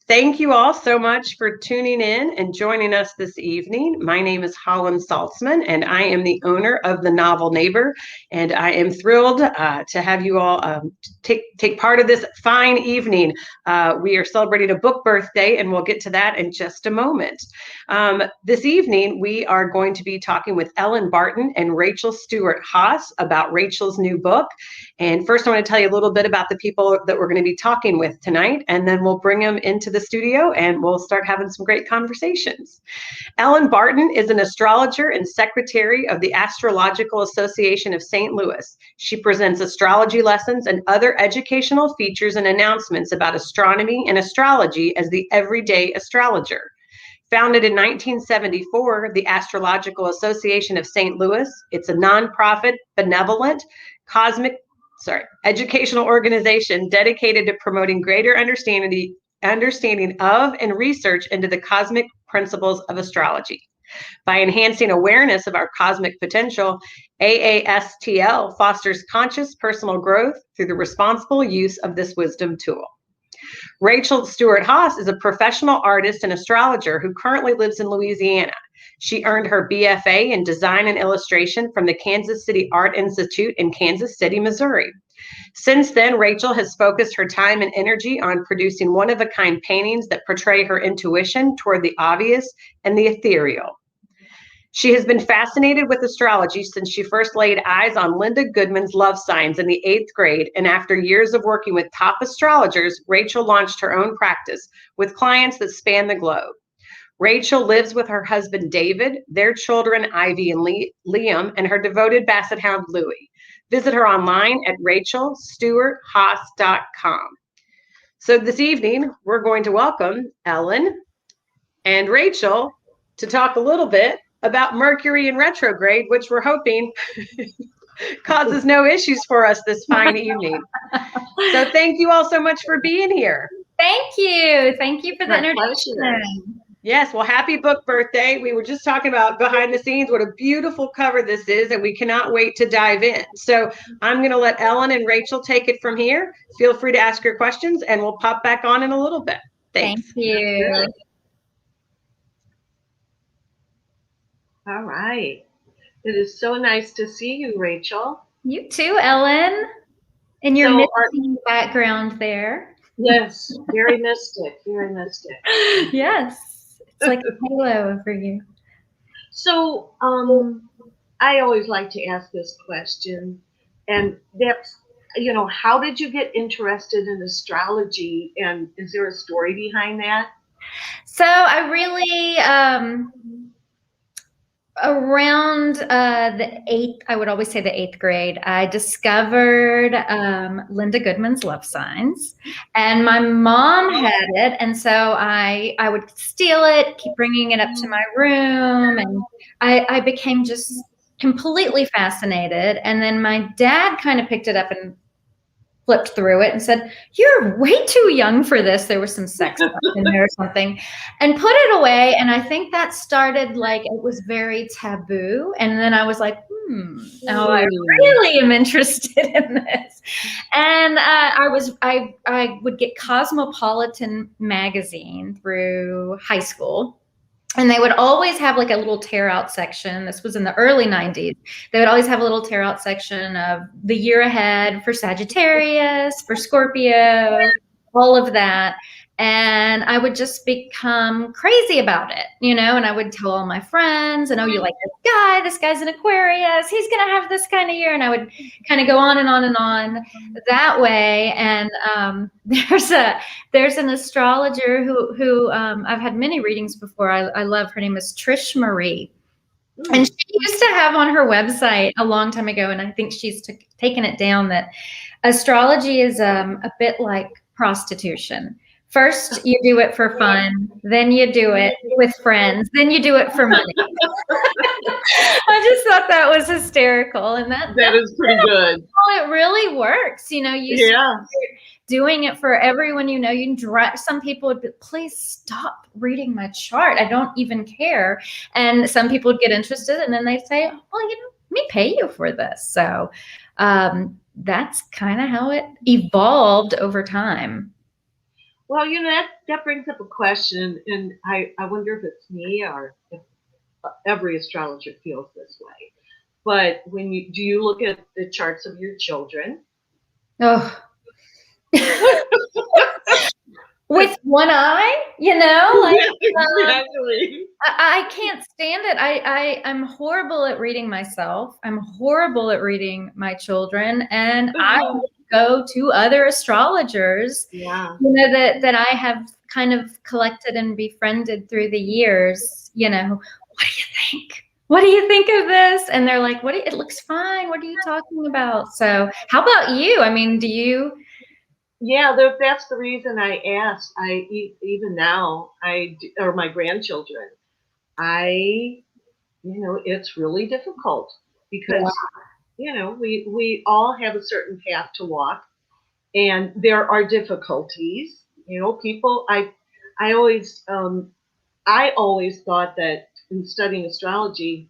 Thank you all so much for tuning in and joining us this evening. My name is Holland Saltzman, and I am the owner of The Novel Neighbor, and I am thrilled to have you all take part of this fine evening. We are celebrating a book birthday, and we'll get to that in just a moment. This evening, we are going to be talking with Ellen Barton and Rachel Stuart-Haas about Rachel's new book. And first, I want to tell you a little bit about the people that we're going to be talking with tonight, and then we'll bring them into the studio and we'll start having some great conversations. Ellen Barton is an astrologer and secretary of the Astrological Association of St. Louis. She presents astrology lessons and other educational features and announcements about astronomy and astrology as the everyday astrologer. Founded in 1974, the Astrological Association of St. Louis, it's a nonprofit, benevolent, educational organization dedicated to promoting greater understanding of and research into the cosmic principles of astrology. By enhancing awareness of our cosmic potential, AASTL fosters conscious personal growth through the responsible use of this wisdom tool. Rachel Stuart-Haas is a professional artist and astrologer who currently lives in Louisiana. She earned her BFA in Design and Illustration from the Kansas City Art Institute in Kansas City, Missouri. Since then, Rachel has focused her time and energy on producing one-of-a-kind paintings that portray her intuition toward the obvious and the ethereal. She has been fascinated with astrology since she first laid eyes on Linda Goodman's love signs in the 8th grade, and after years of working with top astrologers, Rachel launched her own practice with clients that span the globe. Rachel lives with her husband, David, their children, Ivy and Liam, and her devoted basset hound, Louie. Visit her online at rachelstuarthaas.com. So this evening, we're going to welcome Ellen and Rachel to talk a little bit about Mercury in retrograde, which we're hoping causes no issues for us this fine evening. So thank you all so much for being here. Thank you. Thank you for the introduction. Yes, well, happy book birthday. We were just talking about behind the scenes, what a beautiful cover this is, and we cannot wait to dive in. So I'm going to let Ellen and Rachel take it from here. Feel free to ask your questions, and we'll pop back on in a little bit. Thanks. Thank you. All right. It is so nice to see you, Rachel. You too, Ellen. And your mystic background there. Yes, very mystic, very mystic. Yes. It's like a halo over you. So I always like to ask this question, and that's, how did you get interested in astrology, and is there a story behind that? So I really, around the 8th, I would always say the 8th grade, I discovered Linda Goodman's love signs, and my mom had it, and so I would steal it, keep bringing it up to my room, and I became just completely fascinated. And then my dad kind of picked it up and flipped through it and said, "You're way too young for this." There was some sex in there or something, and put it away. And I think that started, like, it was very taboo. And then I was like, I really am interested in this. And I would get Cosmopolitan magazine through high school. And they would always have like a little tear out section. This was in the early 90s. They would always have a little tear out section of the year ahead for Sagittarius, for Scorpio, all of that. And I would just become crazy about it, and I would tell all my friends, and, "Oh, you like this guy's an Aquarius, he's going to have this kind of year." And I would kind of go on and on and on that way. And there's an astrologer who I've had many readings before. I love her. Name is Trish Marie. And she used to have on her website a long time ago, and I think she's taken it down, that astrology is a bit like prostitution. First, you do it for fun, then you do it with friends, then you do it for money. I just thought that was hysterical, and that is pretty good. Well, it really works. You start doing it for everyone. You can drive. Some people would be, "Please stop reading my chart. I don't even care." And some people would get interested, and then they'd say, "Well, let me pay you for this." So that's kind of how it evolved over time. Well, that brings up a question, and I wonder if it's me or if every astrologer feels this way. But do you look at the charts of your children? Oh. With one eye, like Exactly. I can't stand it. I'm horrible at reading myself. I'm horrible at reading my children, and I go to other astrologers, Yeah. that I have kind of collected and befriended through the years. What do you think? What do you think of this? And they're like, it looks fine. What are you talking about? So how about you? I mean, do you? Yeah, that's the reason I asked. Even now, or my grandchildren, it's really difficult because, we all have a certain path to walk, and there are difficulties. People, I always, I always thought that in studying astrology,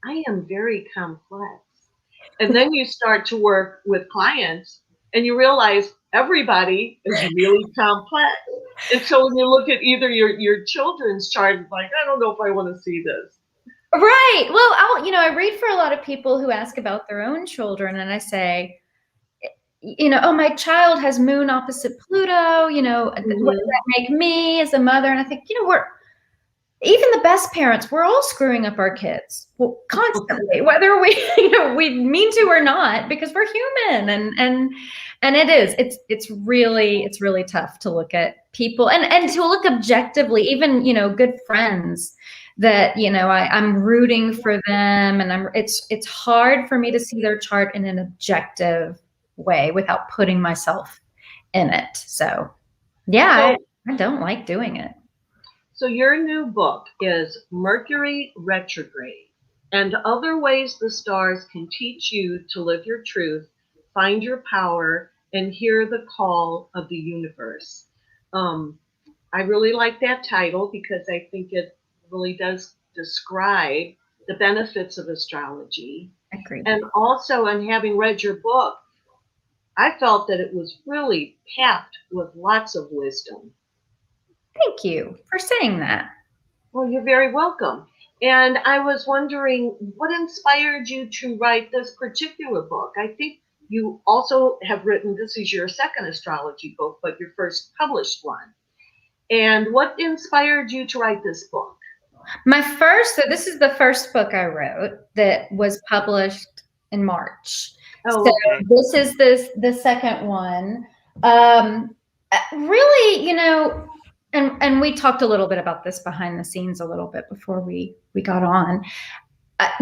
I am very complex. And then you start to work with clients and you realize everybody is really complex. And so when you look at either your children's chart, it's like, I don't know if I want to see this. Right. Well, I read for a lot of people who ask about their own children, and I say, oh, my child has moon opposite Pluto, what does that make me as a mother? And I think, even the best parents, we're all screwing up our kids constantly, whether we mean to or not, because we're human. And it's really tough to look at people and to look objectively, even, good friends that, I'm rooting for them, and it's hard for me to see their chart in an objective way without putting myself in it. So yeah, I don't like doing it. So your new book is Mercury Retrograde and Other Ways the Stars Can Teach You to Live Your Truth, Find Your Power, and Hear the Call of the Universe. I really like that title because I think it really does describe the benefits of astrology. Agreed. And also, in having read your book, I felt that it was really packed with lots of wisdom. Thank you for saying that. Well, you're very welcome. And I was wondering, what inspired you to write this particular book? I think you also have written, this is your second astrology book, but your first published one. And what inspired you to write this book? So this is the first book I wrote that was published in March. Oh, so okay. This is the second one. Really, and we talked a little bit about this behind the scenes a little bit before we got on.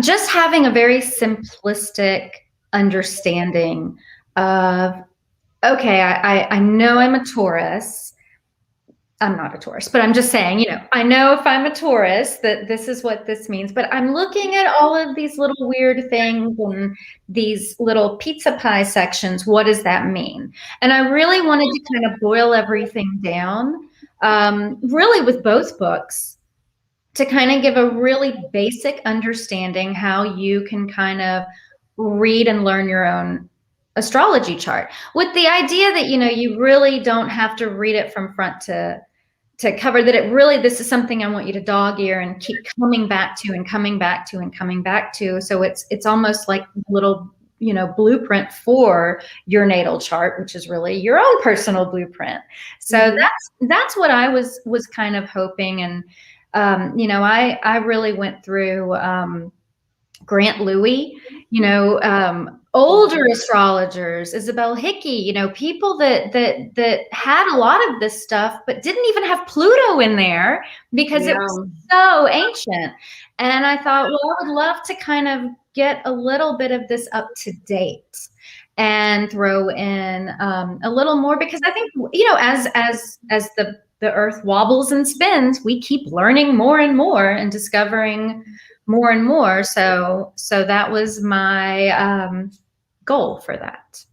Just having a very simplistic understanding of, okay, I know I'm a Taurus. I'm not a Taurus, but I'm just saying, I know if I'm a Taurus that this is what this means, but I'm looking at all of these little weird things and these little pizza pie sections. What does that mean? And I really wanted to kind of boil everything down, really with both books, to kind of give a really basic understanding how you can kind of read and learn your own astrology chart, with the idea that, you really don't have to read it from front to cover, that this is something I want you to dog ear and keep coming back to and coming back to and coming back to. So it's almost like little, blueprint for your natal chart, which is really your own personal blueprint. So that's what I was kind of hoping. And, I really went through, Grant Louie, older astrologers, Isabel Hickey, people that had a lot of this stuff, but didn't even have Pluto in there because it was so ancient. And I thought, well, I would love to kind of get a little bit of this up to date and throw in a little more, because I think, as the earth wobbles and spins, we keep learning more and more and discovering more and more. So that was my goal for that.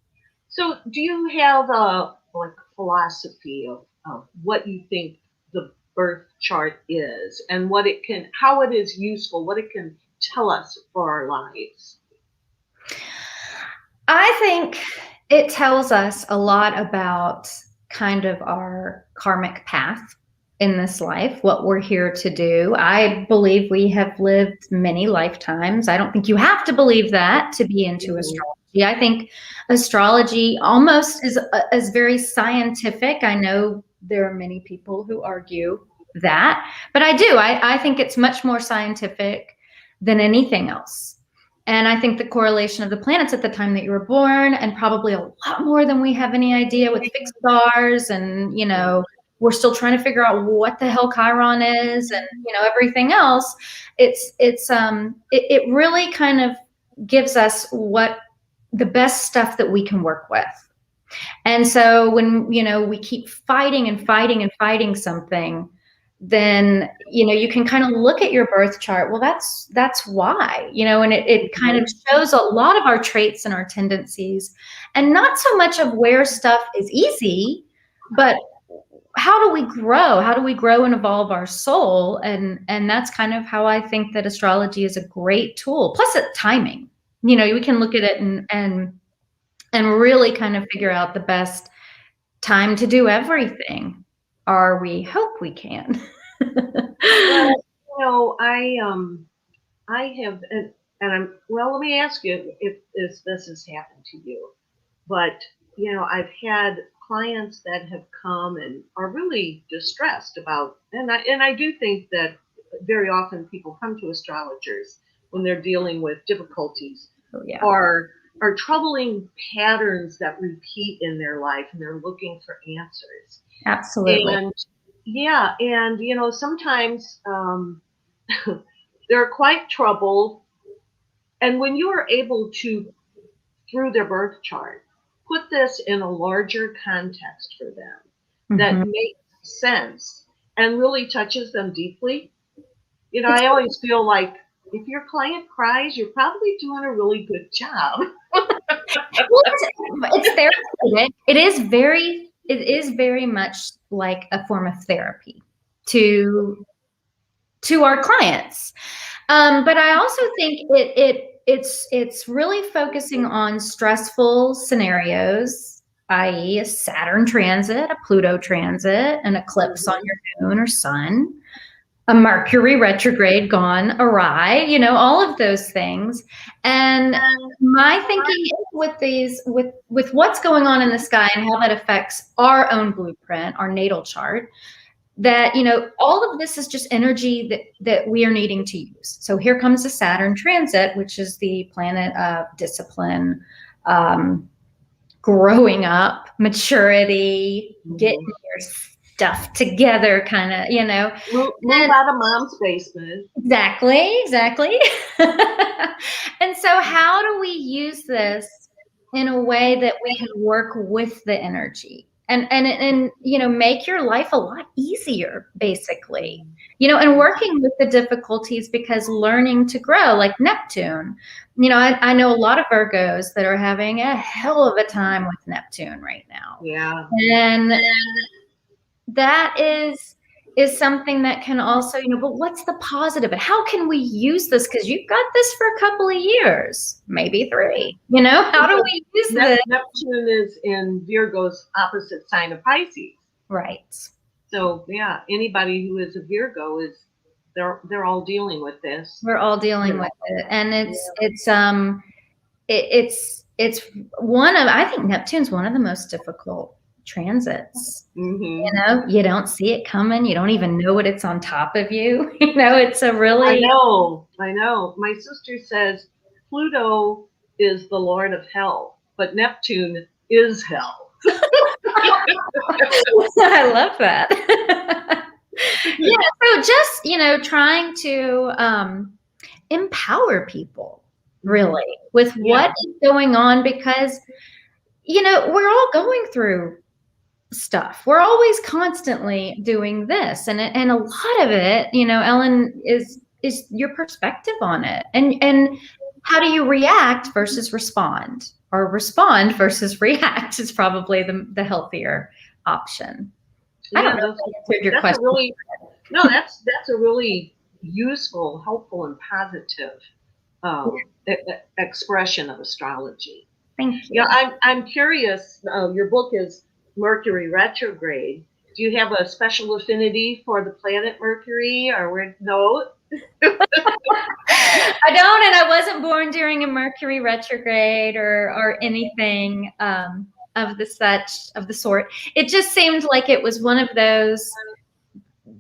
So do you have a philosophy of what you think the birth chart is and how it is useful, what it can tell us for our lives? I think it tells us a lot about kind of our karmic path in this life, what we're here to do. I believe we have lived many lifetimes. I don't think you have to believe that to be into astrology. I think astrology almost is very scientific. I know there are many people who argue that, but I do. I think it's much more scientific than anything else. And I think the correlation of the planets at the time that you were born, and probably a lot more than we have any idea with fixed stars, and, you know, we're still trying to figure out what the hell Chiron is, and, you know, everything else. It really kind of gives us what the best stuff that we can work with. And so when, you know, we keep fighting and fighting and fighting something, then, you know, you can kind of look at your birth chart. Well, that's why, you know, and it kind of shows a lot of our traits and our tendencies, and not so much of where stuff is easy, but how do we grow? How do we grow and evolve our soul? And that's kind of how I think that astrology is a great tool. Plus, it's timing. You know, we can look at it and really kind of figure out the best time to do everything. Or we hope we can. Well, you know, I have, and I'm, well, let me ask you if this has happened to you. But, you know, I've had clients that have come and are really distressed about, and I do think that very often people come to astrologers when they're dealing with difficulties or troubling patterns that repeat in their life, and they're looking for answers. Absolutely. And yeah, and you know, sometimes they're quite troubled. And when you are able to, through their birth chart, put this in a larger context for them that makes sense and really touches them deeply, you know, I always feel like if your client cries, you're probably doing a really good job. It's therapeutic. It is very much like a form of therapy to our clients. But I also think it's really focusing on stressful scenarios, i.e. a Saturn transit, a Pluto transit, an eclipse on your moon or sun, a Mercury retrograde gone awry, you know, all of those things. And my thinking is with these, with what's going on in the sky and how that affects our own blueprint, our natal chart, that, you know, all of this is just energy that we are needing to use. So here comes the Saturn transit, which is the planet of discipline, growing up, maturity, getting your stuff together, kind of, you know. Move out of mom's basement. Exactly. And so how do we use this in a way that we can work with the energy and you know, make your life a lot easier, basically, you know, and working with the difficulties, because learning to grow, like Neptune, you know, I know a lot of Virgos that are having a hell of a time with Neptune right now. Yeah. And that is something that can also, you know, but what's the positive? And how can we use this? Because you've got this for a couple of years, maybe 3, you know, how do we use this? Neptune is in Virgo's opposite sign of Pisces. Right. So yeah, anybody who is a Virgo is, they're all dealing with this. We're all dealing with it. And it's one of, I think Neptune's one of the most difficult transits. You know, you don't see it coming. You don't even know what it's on top of you. You know, it's a really. I know. My sister says Pluto is the Lord of hell, but Neptune is hell. I love that. Yeah. So just, you know, trying to empower people really with what is going on, because, you know, we're all going through stuff. We're always constantly doing this, and a lot of it, you know, Ellen, is your perspective on it, and how do you react versus respond, or respond versus react is probably the healthier option. I don't know if I answered your question. That's a really useful, helpful, and positive expression of astrology. Thank you. Yeah, I'm curious. Your book is Mercury retrograde. Do you have a special affinity for the planet Mercury, or no? I don't, and I wasn't born during a Mercury retrograde or anything of the sort. It just seemed like it was one of those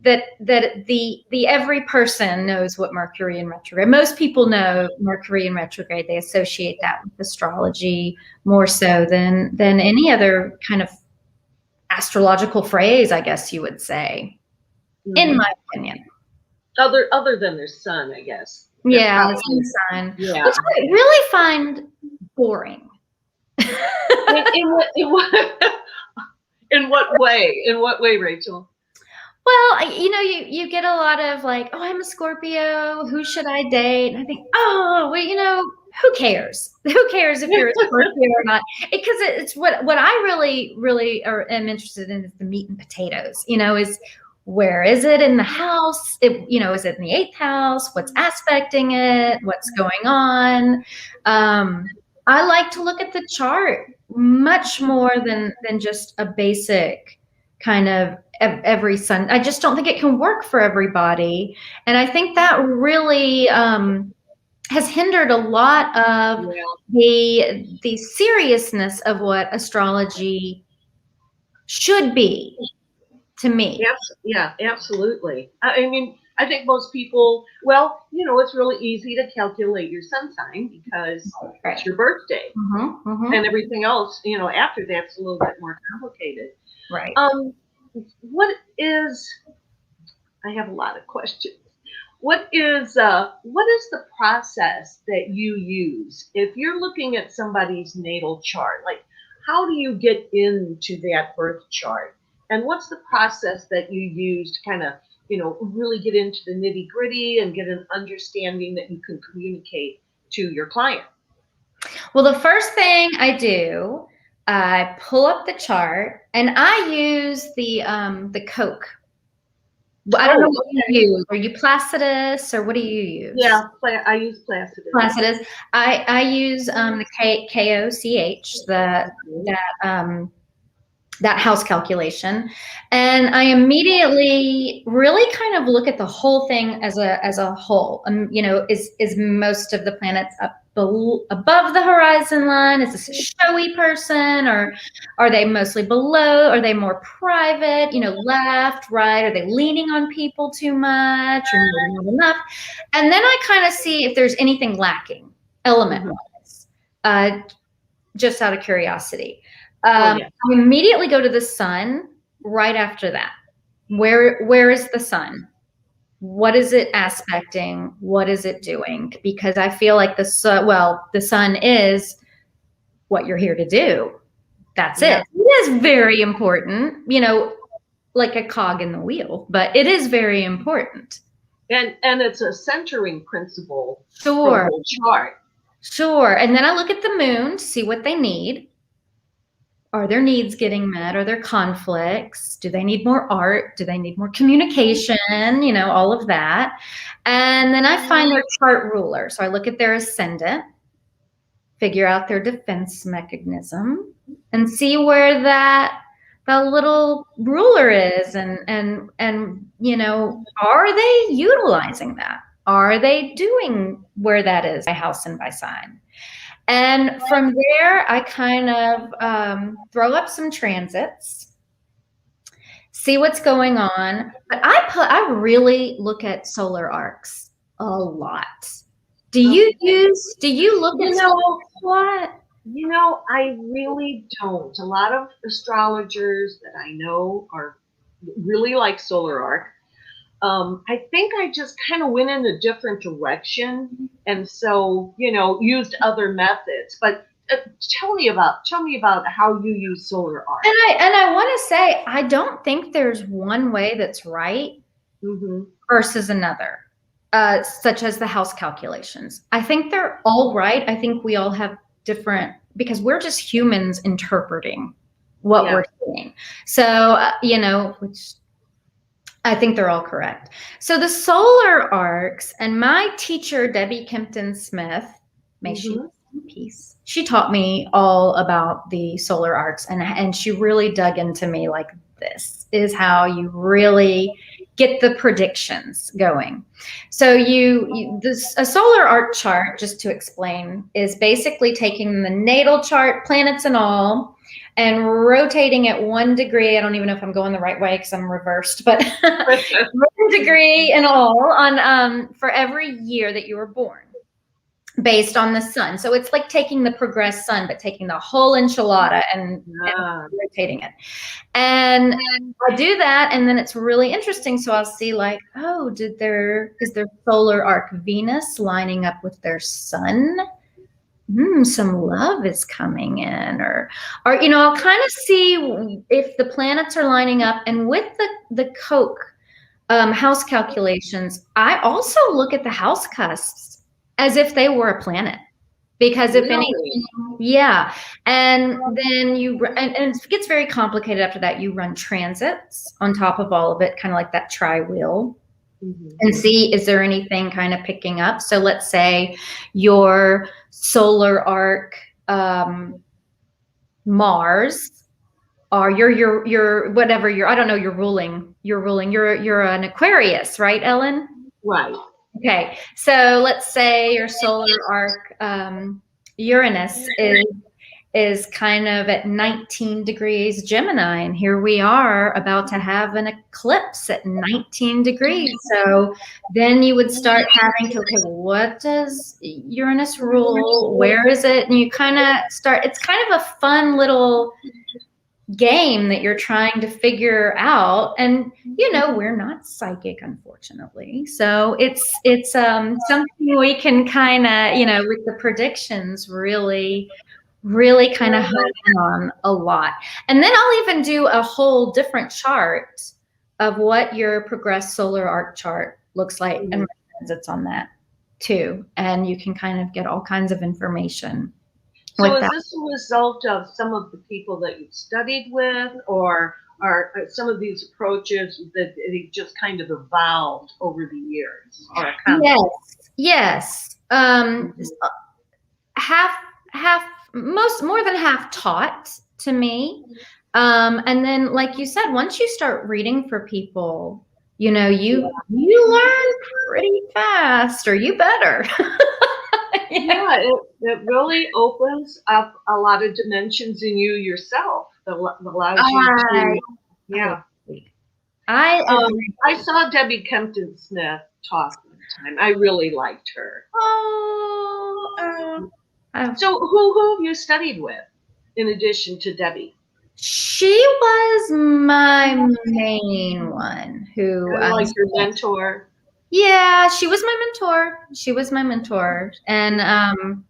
that the every person knows what Mercury in retrograde. Most people know Mercury in retrograde. They associate that with astrology more so than any other kind of astrological phrase, I guess you would say, in my opinion. Other than their sun, I guess. Yeah, the sun. Yeah. Which I really find boring. In what way? In what way, Rachel? Well, you get a lot of like, oh, I'm a Scorpio. Who should I date? And I think, oh, well, who cares? Who cares if you're a Scorpio or not? Because it's what I really am interested in is the meat and potatoes. Is where is it in the house? Is it in the 8th house? What's aspecting it? What's going on? I like to look at the chart much more than just a basic kind of every sun. I just don't think it can work for everybody. And I think that really has hindered a lot of the seriousness of what astrology should be to me. Yeah, absolutely. I mean, I think most people, well, it's really easy to calculate your sun sign because it's your birthday. And everything else, after that's a little bit more complicated. Right. I have a lot of questions. What is the process that you use if you're looking at somebody's natal chart? Like, how do you get into that birth chart? And what's the process that you use to kind of, really get into the nitty gritty and get an understanding that you can communicate to your client? Well, the first thing I do, I pull up the chart and I use the Coke. I don't know what you use. Are you Placidus or what do you use? Yeah, I use Placidus. Placidus. I use the KOCH, that house calculation, and I immediately really kind of look at the whole thing as a whole. Is most of the planets up above the horizon line? Is this a showy person, or are they mostly below? Are they more private? Left, right? Are they leaning on people too much or not enough? And then I kind of see if there's anything lacking element-wise, just out of curiosity. I immediately go to the sun right after that. Where is the sun? What is it aspecting? What is it doing? Because I feel like the sun is what you're here to do. That's it. It is very important, like a cog in the wheel, but it is very important. And it's a centering principle. Sure. For the chart. Sure. And then I look at the moon to see what they need. Are their needs getting met? Are there conflicts? Do they need more art? Do they need more communication? All of that. And then I find their chart ruler. So I look at their ascendant, figure out their defense mechanism, and see where that little ruler is. And are they utilizing that? Are they doing where that is by house and by sign? And from there, I kind of throw up some transits, see what's going on. But I really look at solar arcs a lot. Do you look at solar arcs a lot? I really don't. A lot of astrologers that I know are really like solar arc. I think I just kind of went in a different direction, and so used other methods. But tell me about how you use solar arc. And I want to say I don't think there's one way that's right versus another, such as the house calculations. I think they're all right. I think we all have different, because we're just humans interpreting what we're seeing. So which. I think they're all correct. So the solar arcs, and my teacher, Debbie Kempton Smith, may she piece. She taught me all about the solar arcs, and she really dug into me like, this is how you really get the predictions going. So a solar arc chart, just to explain, is basically taking the natal chart, planets and all, and rotating it 1 degree. I don't even know if I'm going the right way because I'm reversed, but 1 degree and all on for every year that you were born, based on the sun. So it's like taking the progressed sun, but taking the whole enchilada and rotating it. And I do that, and then it's really interesting. So I'll see like, oh, is their solar arc Venus lining up with their sun? Some love is coming in, or I'll kind of see if the planets are lining up. And with the Koch house calculations, I also look at the house cusps as if they were a planet, because if anything, yeah. And then and it gets very complicated after that. You run transits on top of all of it, kind of like that tri-wheel. And see, is there anything kind of picking up? So let's say your solar arc Mars, or your whatever I don't know, you're an Aquarius, right, Ellen? Right. Okay, so let's say your solar arc Uranus is kind of at 19 degrees Gemini, and here we are about to have an eclipse at 19 degrees. So then you would start having to, okay, what does Uranus rule? Where is it? And you kind of start, it's kind of a fun little game that you're trying to figure out. And we're not psychic, unfortunately, so it's something we can kind of with the predictions really kind of hone in on a lot. And then I'll even do a whole different chart of what your progressed solar arc chart looks like, and transits on that too, and you can kind of get all kinds of information. So is this a result of some of the people that you've studied with, or are some of these approaches that they just kind of evolved over the years? Or yes. More than half taught to me. And then, like you said, once you start reading for people, you learn pretty fast, or you better. Yeah, it really opens up a lot of dimensions in you yourself that allows you to. Yeah. I saw Debbie Kempton Smith talk one time. I really liked her. So who have you studied with in addition to Debbie? She was my main one who like your mentor. Yeah, she was my mentor. And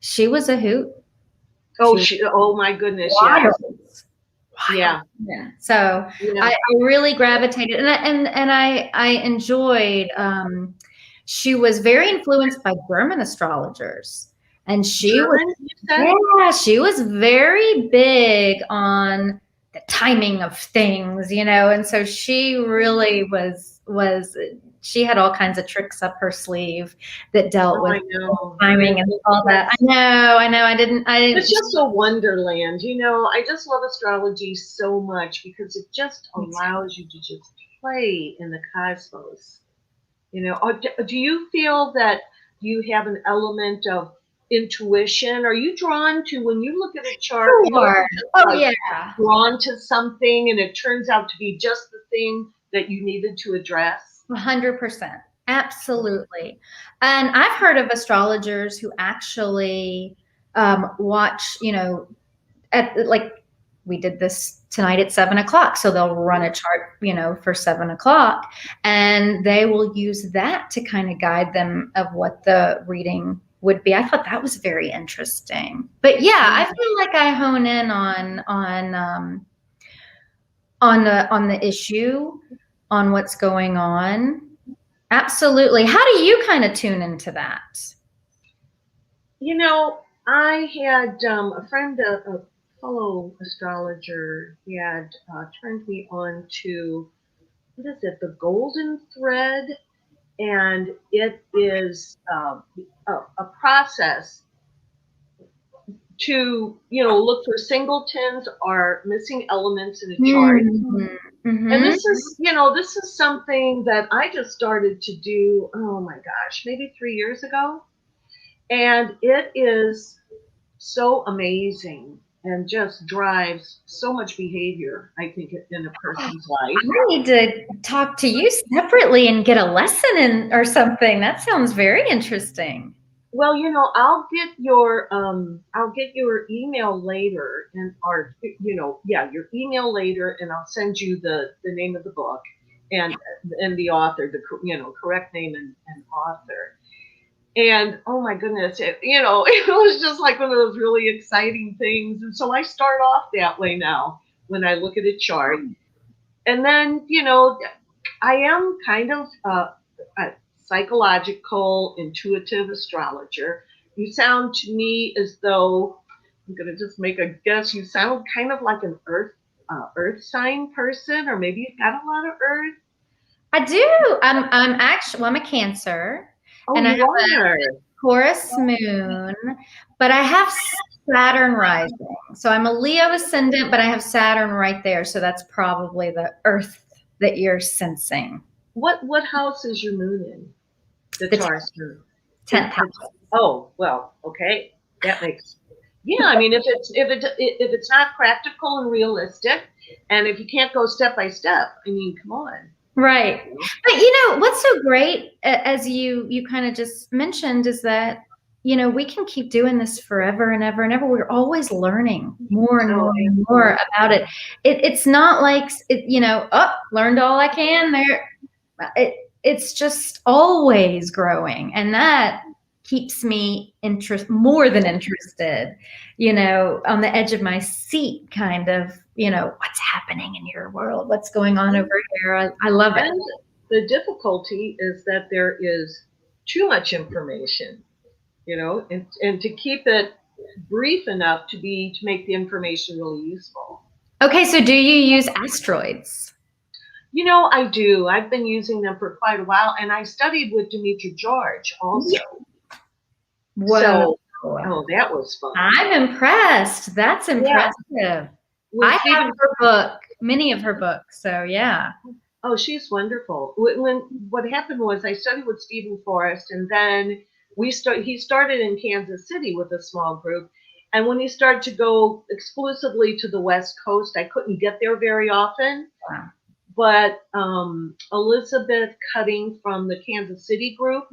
she was a hoot. Oh my goodness, yes. Yeah. So I really gravitated, and I enjoyed. She was very influenced by German astrologers, and she was very big on the timing of things, and so she really was. She had all kinds of tricks up her sleeve that dealt with timing and all that. I know. I didn't. It's just a wonderland, I just love astrology so much because it just allows you to just play in the cosmos. Do you feel that you have an element of intuition? Are you drawn to, when you look at a chart, drawn to something and it turns out to be just the thing that you needed to address? 100%. Absolutely. And I've heard of astrologers who actually watch, we did this tonight at 7:00. So they'll run a chart, for 7:00, and they will use that to kind of guide them of what the reading would be. I thought that was very interesting. But yeah, I feel like I hone in on the issue, on what's going on. Absolutely. How do you kind of tune into that? I had a friend, a fellow astrologer, he had turned me on to, the golden thread. And it is a process to, look for singletons or missing elements in a chart. And this is, this is something that I just started to do, oh my gosh, maybe 3 years ago. And it is so amazing and just drives so much behavior, I think, in a person's life. I need to talk to you separately and get a lesson in or something. That sounds very interesting. Well, I'll get your email later, your email later, and I'll send you the name of the book and the author, the correct name and author. And oh my goodness, it was just like one of those really exciting things. And so I start off that way now when I look at a chart. And then, I am kind of a psychological, intuitive astrologer. You sound to me as though, I'm going to just make a guess, you sound kind of like an earth sign person, or maybe you've got a lot of earth. I do. I'm a Cancer. Oh, and I have a Taurus moon, but I have Saturn rising. So I'm a Leo ascendant, but I have Saturn right there. So that's probably the earth that you're sensing. What house is your moon in? The Taurus moon. 10th house. Oh, well, okay. That makes, I mean, if it's not practical and realistic, and if you can't go step by step, I mean, come on. Right. But what's so great, as you kind of just mentioned, is that, we can keep doing this forever and ever and ever. We're always learning more and more and more about it. It's not like, learned all I can there. It's just always growing. And that keeps me more than interested, on the edge of my seat, kind of, what's happening in your world, what's going on over here. I love it. And the difficulty is that there is too much information, and to keep it brief enough to make the information really useful. Okay, so do you use asteroids? I do. I've been using them for quite a while, and I studied with Demetra George also. Wow. So, that was fun. I'm impressed. That's impressive. Yeah. I have her book, many of her books. So yeah. Oh, she's wonderful. What happened was I studied with Stephen Forrest, and then he started in Kansas City with a small group. And when he started to go exclusively to the West Coast, I couldn't get there very often. Wow. But Elizabeth Cutting from the Kansas City group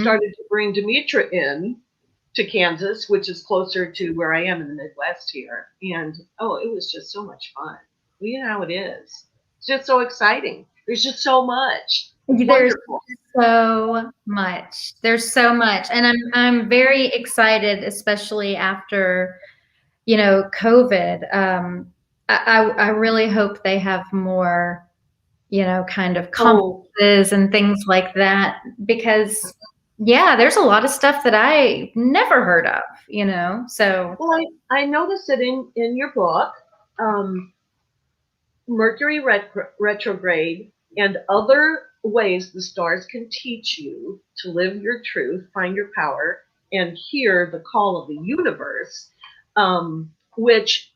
started to bring Demetra in to Kansas, which is closer to where I am in the Midwest here. And, it was just so much fun. Well, you know how it is. It's just so exciting. There's just so much. There's so much. There's so much. And I'm very excited, especially after, COVID. I really hope they have more, kind of conferences and things like that, because there's a lot of stuff that I never heard of, so. Well, I noticed that in your book, Mercury Retrograde and other ways the stars can teach you to live your truth, find your power, and hear the call of the universe, which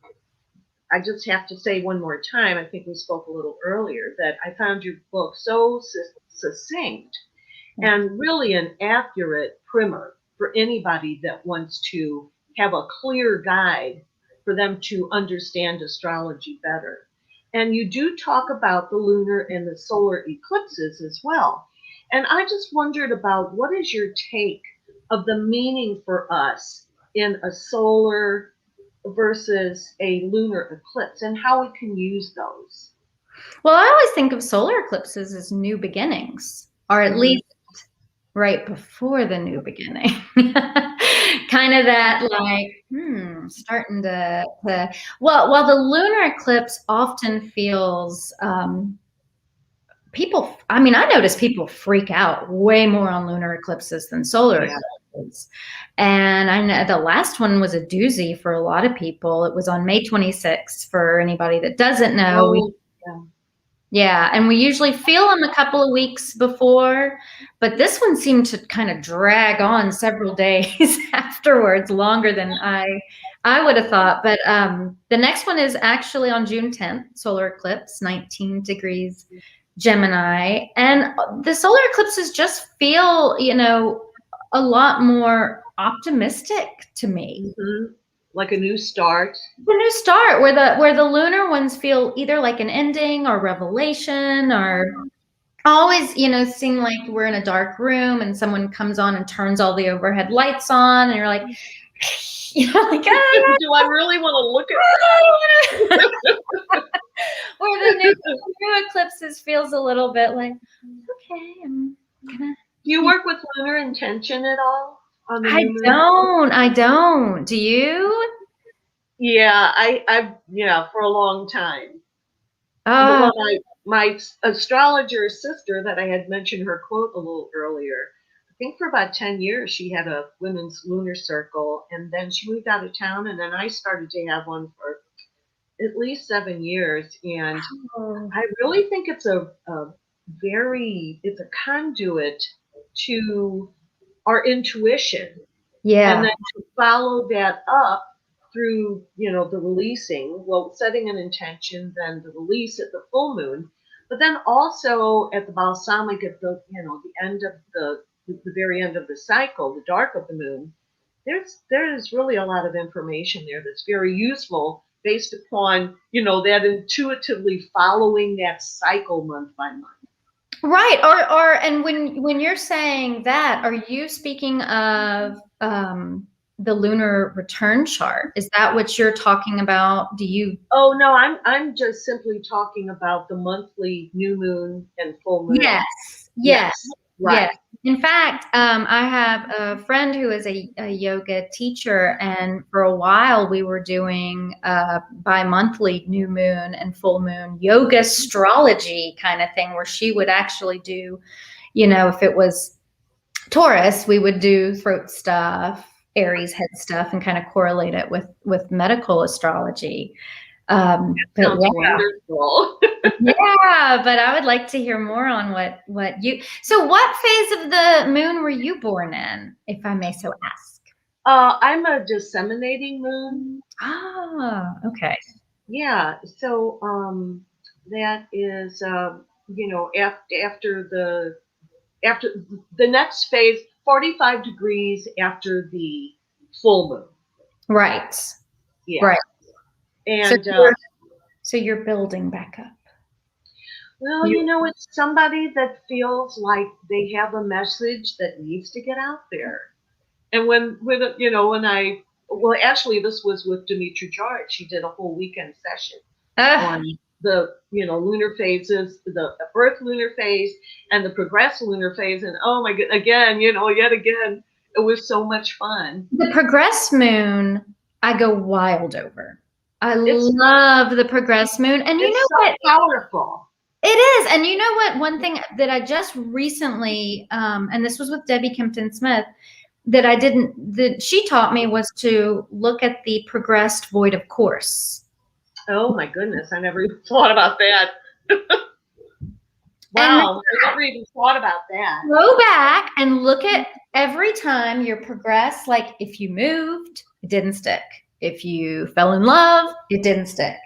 I just have to say one more time, I think we spoke a little earlier, that I found your book so succinct and really an accurate primer for anybody that wants to have a clear guide for them to understand astrology better. And you do talk about the lunar and the solar eclipses as well. And I just wondered about, what is your take of the meaning for us in a solar versus a lunar eclipse, and how we can use those? Well, I always think of solar eclipses as new beginnings, or at least right before the new beginning. Kind of that, like, starting to while the lunar eclipse often feels, people, I notice people freak out way more on lunar eclipses than solar eclipses. And I know the last one was a doozy for a lot of people. It was on May 26th. For anybody that doesn't know, Yeah, and we usually feel them a couple of weeks before, but this one seemed to kind of drag on several days afterwards, longer than I would have thought. But the next one is actually on June 10th, solar eclipse, 19 degrees Gemini. And the solar eclipses just feel, a lot more optimistic to me. Mm-hmm. Like a new start. A new start, where the lunar ones feel either like an ending or revelation, or always, seem like we're in a dark room and someone comes on and turns all the overhead lights on, and you're like, like, do I really want to look at that? Or the new eclipses feels a little bit like, okay, I'm gonna. Do you work with Lunar Intention at all? On the I don't. Do you? Yeah, I've for a long time. My astrologer sister that I had mentioned her quote a little earlier, I think for about 10 years she had a women's lunar circle, and then she moved out of town, and then I started to have one for at least 7 years, and I really think it's a conduit to our intuition. Yeah. And then to follow that up through, the releasing, setting an intention, then the release at the full moon, but then also at the balsamic at the, the end of the very end of the cycle, the dark of the moon. There's really a lot of information there that's very useful based upon, that intuitively following that cycle month by month. Right. And when you're saying that, are you speaking of the lunar return chart? Is that what you're talking about? Do you? Oh no, I'm just simply talking about the monthly new moon and full moon. Yes. Right. Yes. In fact, I have a friend who is a yoga teacher, and for a while we were doing bi-monthly new moon and full moon yoga astrology kind of thing, where she would actually do, if it was Taurus, we would do throat stuff, Aries head stuff, and kind of correlate it with medical astrology. Sounds wonderful. Yeah, but I would like to hear more on what you. So, what phase of the moon were you born in, if I may so ask? I'm a disseminating moon. Ah, okay. Yeah. So that is after the next phase, 45 degrees after the full moon. Right. Yeah. Right. And so you're building back up. Well, it's somebody that feels like they have a message that needs to get out there. And actually this was with Demetra George. She did a whole weekend session on the, lunar phases, the birth lunar phase and the progressed lunar phase. And oh my God, again, yet again, it was so much fun. The progressed moon, I go wild over. I love the progressed moon. And you know what? Powerful. It is. And you know what? One thing that I just recently, and this was with Debbie Kempton-Smith, that she taught me was to look at the progressed void of course. Oh my goodness. I never even thought about that. Wow. I never even thought about that. Go back and look at every time you're progressed. Like if you moved, it didn't stick. If you fell in love, it didn't stick.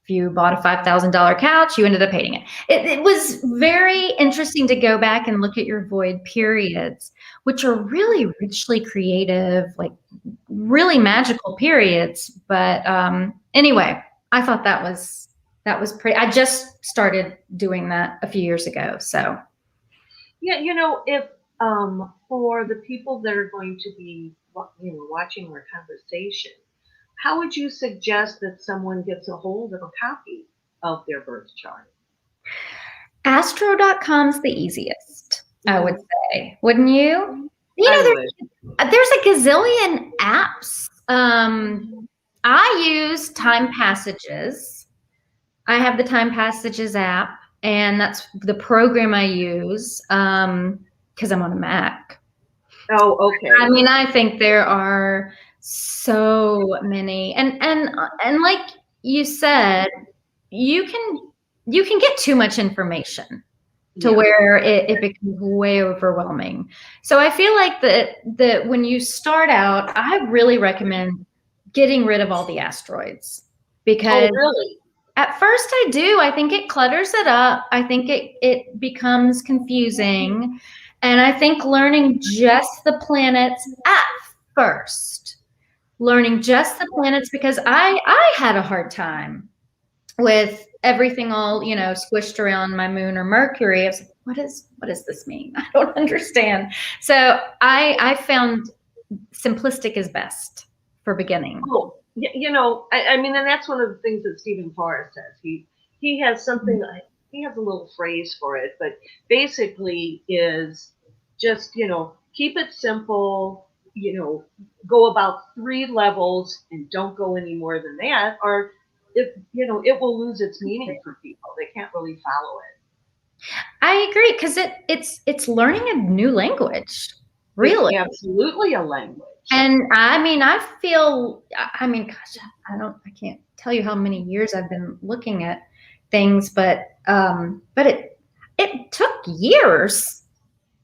If you bought a $5,000 couch, you ended up hating it. It was very interesting to go back and look at your void periods, which are really richly creative, like really magical periods. But anyway, I thought that was pretty. I just started doing that a few years ago. So yeah, if for the people that are going to be watching our conversation, how would you suggest that someone gets a hold of a copy of their birth chart? Astro.com's the easiest, I would say. Wouldn't you? There's a gazillion apps. I use Time Passages. I have the Time Passages app, and that's the program I use because I'm on a Mac. Oh, okay. I mean, I think there are so many, and like you said, you can you can get too much information to where it becomes way overwhelming. So I feel like that when you start out, I really recommend getting rid of all the asteroids, because really? at first I do. I think it clutters it up. I think it becomes confusing. And I think learning just the planets at first, learning just the planets, because I had a hard time with everything all, squished around my moon or Mercury. I was like, what does this mean? I don't understand. So I found simplistic is best for beginning. Oh, I mean, and that's one of the things that Stephen Forrest says. He has something, he has a little phrase for it, but basically is just, keep it simple, go about 3 levels and don't go any more than that, or it will lose its meaning for people. They can't really follow it. I agree, because it's learning a new language, really. It's absolutely a language. And I mean, gosh, I can't tell you how many years I've been looking at things, but it took years,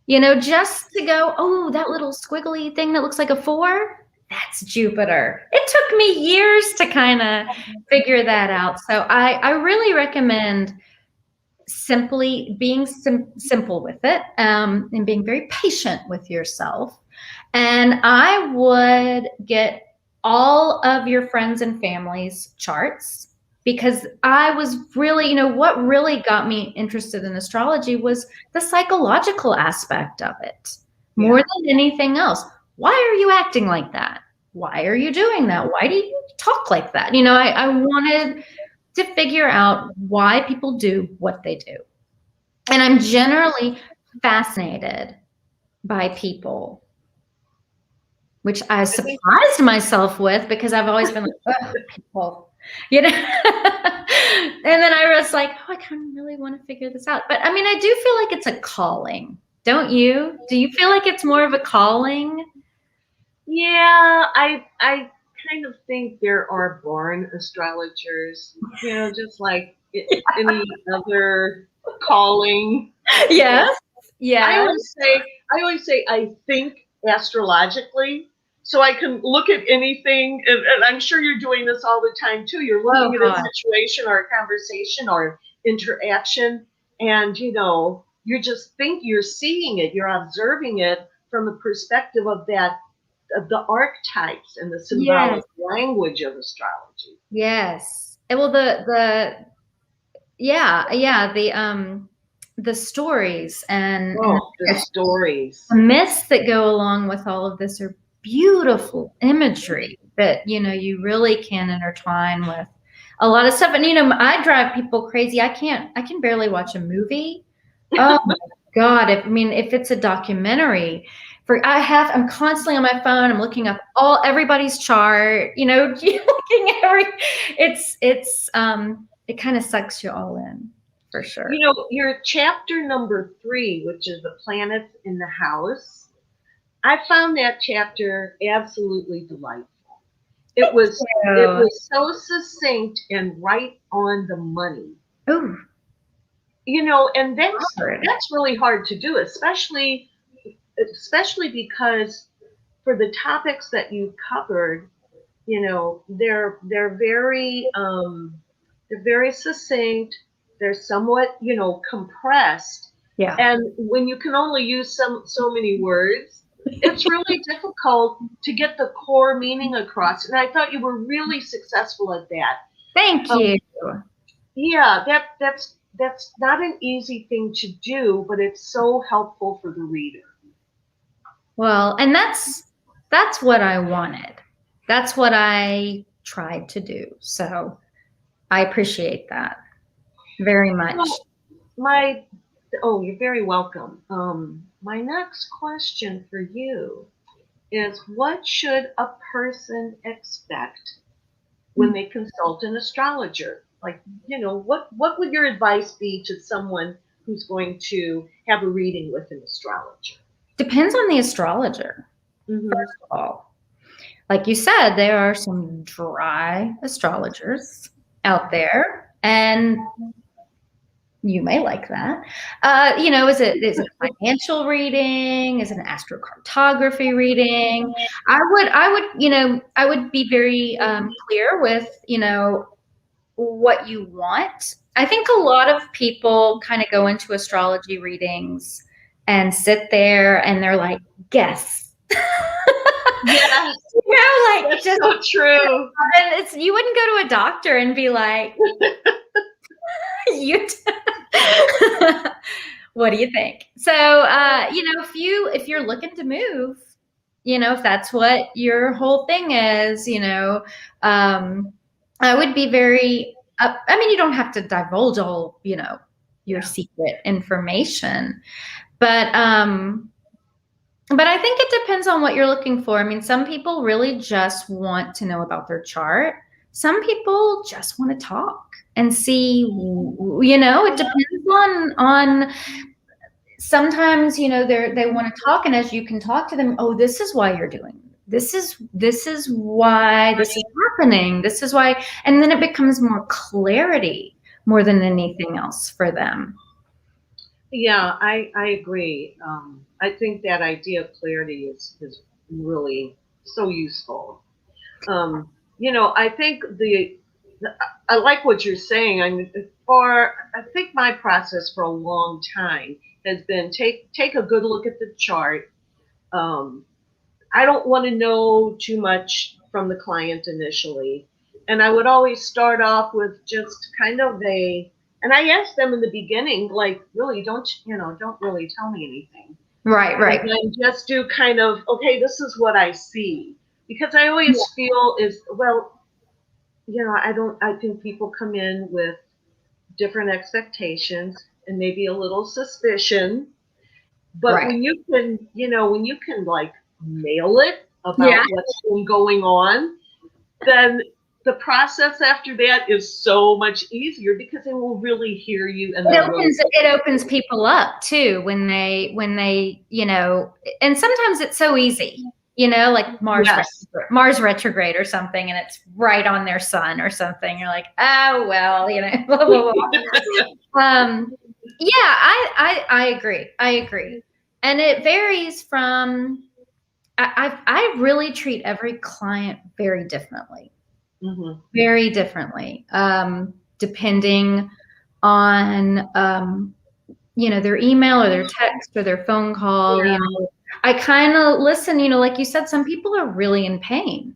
just to go, oh, that little squiggly thing that looks like a 4, that's Jupiter. It took me years to kind of figure that out. So I really recommend simply being simple with it, and being very patient with yourself. And I would get all of your friends and family's charts, because I was really, what really got me interested in astrology was the psychological aspect of it more than anything else. Why are you acting like that? Why are you doing that? Why do you talk like that? I wanted to figure out why people do what they do. And I'm generally fascinated by people, which I surprised myself with, because I've always been like, oh, people, and then I was like, oh, I kind of really want to figure this out. But I mean, I do feel like it's a calling. Don't you? Do you feel like it's more of a calling? Yeah, I kind of think there are born astrologers, just like any other calling. Yes. Yeah. I always say I think astrologically, so I can look at anything, and I'm sure you're doing this all the time too. You're looking at a situation or a conversation or interaction, and you're seeing it, you're observing it from the perspective of that, of the archetypes and the symbolic language of astrology. Yes. Well, the stories and the stories, the myths that go along with all of this are beautiful imagery that you really can intertwine with a lot of stuff. And I drive people crazy. I can barely watch a movie. Oh my God. If it's a documentary, I'm constantly on my phone. I'm looking up everybody's chart, looking it kind of sucks you all in, for sure. Your chapter number 3, which is the planets in the house, I found that chapter absolutely delightful. It was so succinct and right on the money. Ooh. And that's really hard to do, especially because for the topics that you covered, they're very succinct. They're somewhat, compressed. Yeah. And when you can only use so many words, it's really difficult to get the core meaning across. And I thought you were really successful at that. Thank you. Yeah, that's not an easy thing to do, but it's so helpful for the reader. Well, and that's what I wanted. That's what I tried to do. So I appreciate that very much. You're very welcome. My next question for you is, what should a person expect when they consult an astrologer? Like, what would your advice be to someone who's going to have a reading with an astrologer? Depends on the astrologer, first of all. Like you said, there are some dry astrologers out there, and You may like that. Is it a financial reading? Is it an astrocartography reading? I would be very clear with, what you want. I think a lot of people kind of go into astrology readings and sit there and they're like, guess. Yes, Like that's just so true. And you wouldn't go to a doctor and be like, what do you think? So, if you're looking to move, if that's what your whole thing is, I would be very, you don't have to divulge all, your secret information, but I think it depends on what you're looking for. I mean, some people really just want to know about their chart. Some people just want to talk and see, it depends on sometimes, they want to talk. And as you can talk to them, oh, this is why you're doing this is why this is happening. This is why. And then it becomes more clarity more than anything else for them. Yeah, I agree. I think that idea of clarity is really so useful. I think I like what you're saying. I mean, I think my process for a long time has been take a good look at the chart. I don't want to know too much from the client initially, and I would always start off with just kind of and I asked them in the beginning, like, really, don't really tell me anything. Right. And then just do kind of, okay, this is what I see. Because I always feel I think people come in with different expectations and maybe a little suspicion. But when you can like nail it about what's been going on, then the process after that is so much easier because they will really hear you. And it opens people up too when they, and sometimes it's so easy, like Mars retrograde or something, and it's right on their sun or something. You're like, oh, well, blah, blah, blah. I agree. And it varies from, I really treat every client very differently. Mm-hmm. Very differently, depending on, their email or their text or their phone call. Yeah. I kind of listen, like you said, some people are really in pain.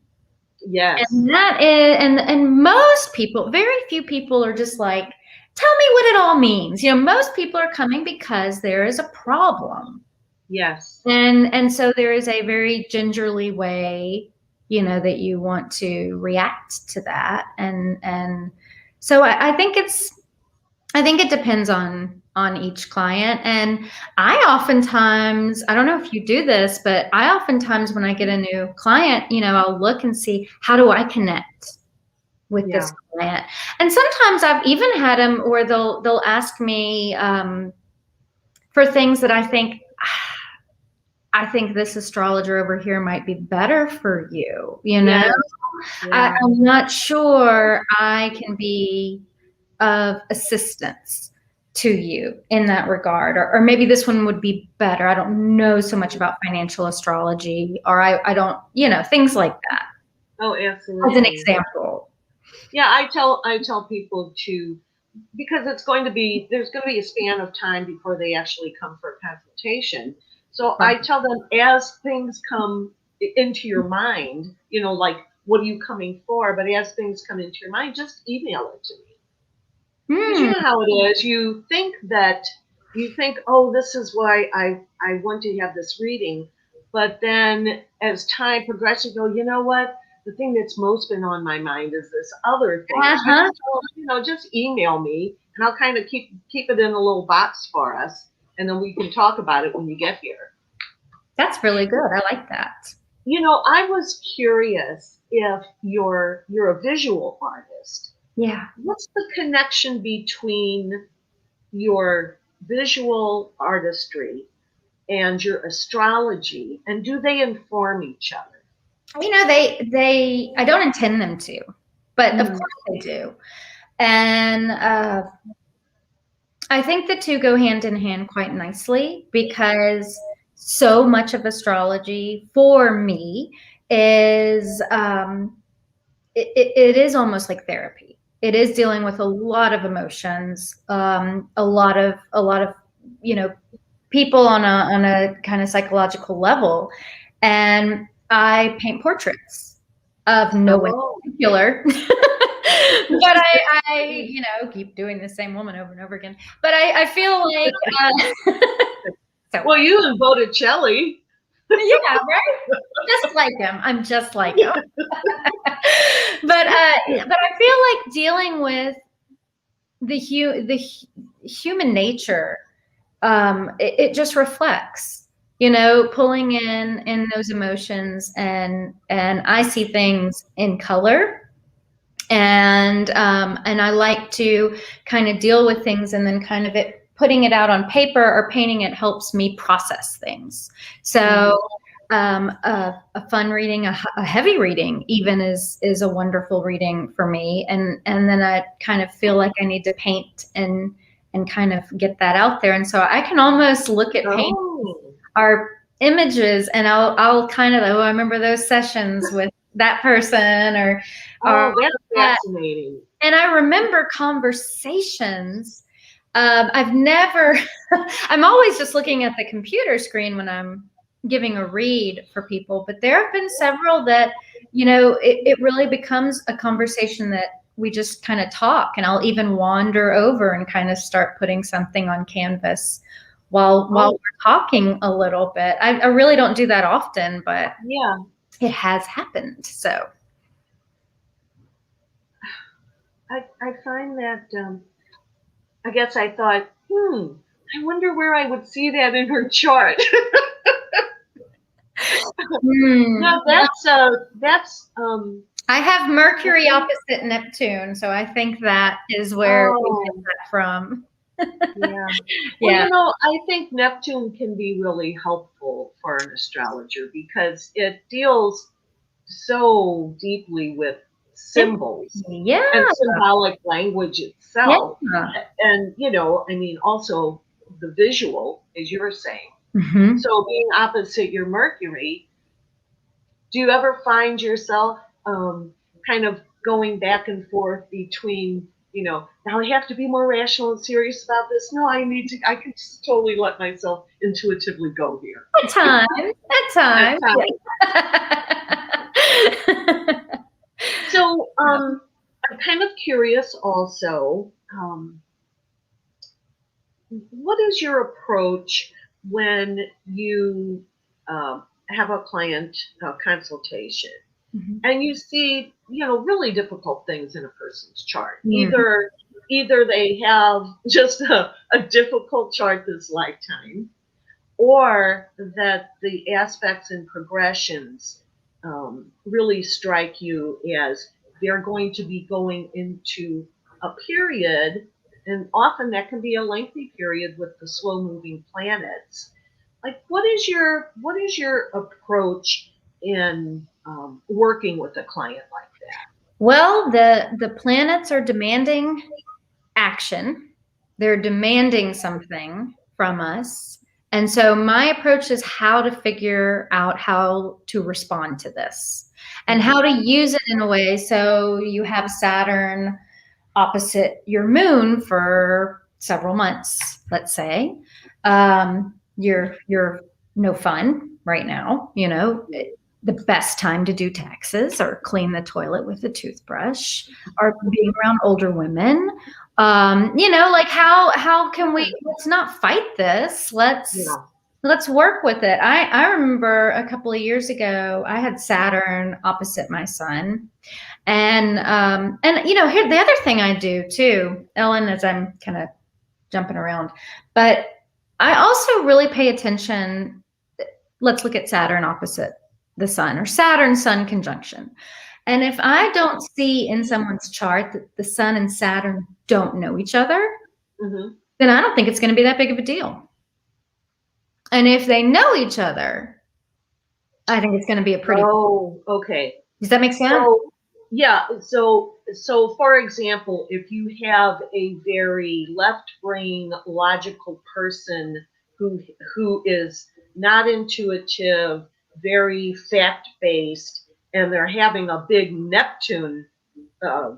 Yes. And that is, and most people, very few people are just like, tell me what it all means. Most people are coming because there is a problem. Yes. And so there is a very gingerly way, that you want to react to that. And so I think it depends on each client. And I oftentimes, I don't know if you do this, but I oftentimes, when I get a new client, I'll look and see, how do I connect with this client? And sometimes I've even had them where they'll ask me for things that I think this astrologer over here might be better for you. Yeah. I'm not sure I can be of assistance to you in that regard, or maybe this one would be better. I don't know so much about financial astrology, or I don't, things like that. Oh, absolutely. As an example. Yeah, I tell people to, because there's going to be a span of time before they actually come for a consultation. So I tell them, as things come into your mind, like, what are you coming for? But as things come into your mind, just email it to me. Because you know how it is. You think, oh, this is why I want to have this reading. But then as time progresses, you go, you know what? The thing that's most been on my mind is this other thing. Just email me, and I'll kind of keep it in a little box for us, and then we can talk about it when you get here. That's really good. I like that. I was curious if you're a visual artist. Yeah. What's the connection between your visual artistry and your astrology, and do they inform each other? I don't intend them to, but of course they do. And I think the two go hand in hand quite nicely, because so much of astrology for me is it is almost like therapy. It is dealing with a lot of emotions, a lot of people on a kind of psychological level, and I paint portraits of no one Oh. in particular. But I keep doing the same woman over and over again. But I feel like so, Well, you and Botticelli. yeah, right? Just like him. I'm just like him. But I feel like dealing with the human nature, it just reflects, pulling in those emotions, and I see things in color. And I like to kind of deal with things, and then kind of putting it out on paper or painting it helps me process things. So a fun reading, a heavy reading even is a wonderful reading for me. And then I kind of feel like I need to paint and kind of get that out there. And so I can almost look at paint our images, and I'll kind of, I remember those sessions with that person, or that's fascinating. And I remember conversations. I've never, I'm always just looking at the computer screen when I'm giving a read for people, but there have been several that, it really becomes a conversation that we just kind of talk, and I'll even wander over and kind of start putting something on canvas while we're talking a little bit. I really don't do that often, but yeah, it has happened. So I find that, I guess I thought, I wonder where I would see that in her chart. No, that's I have Mercury opposite Neptune, so I think that is where we get that from. Yeah. Well, I think Neptune can be really helpful for an astrologer, because it deals so deeply with symbols and symbolic language itself. And, also the visual, as you were saying. Mm-hmm. So being opposite your Mercury, do you ever find yourself kind of going back and forth between, now I have to be more rational and serious about this. No, I can just totally let myself intuitively go here. At times. So I'm kind of curious also, what is your approach when you have a client consultation, and you see, really difficult things in a person's chart? Either they have just a difficult chart this lifetime, or that the aspects and progressions really strike you as they're going to be going into a period, and often that can be a lengthy period with the slow moving planets. Like, what is your approach in working with a client like that? Well, the planets are demanding action. They're demanding something from us. And so my approach is how to figure out how to respond to this and how to use it in a way. So you have Saturn opposite your moon for several months, let's say. You're no fun right now, the best time to do taxes or clean the toilet with a toothbrush or being around older women. Like how can let's not fight this. Let's work with it. I remember a couple of years ago, I had Saturn opposite my sun. And here, the other thing I do too, Ellen, as I'm kind of jumping around, but I also really pay attention. Let's look at Saturn opposite the sun, or Saturn sun conjunction. And if I don't see in someone's chart that the sun and Saturn don't know each other, then I don't think it's going to be that big of a deal. And if they know each other, I think it's going to be a pretty. Oh, okay. Does that make sense? So, Yeah, so for example, if you have a very left brain logical person who is not intuitive, very fact based, and they're having a big Neptune uh,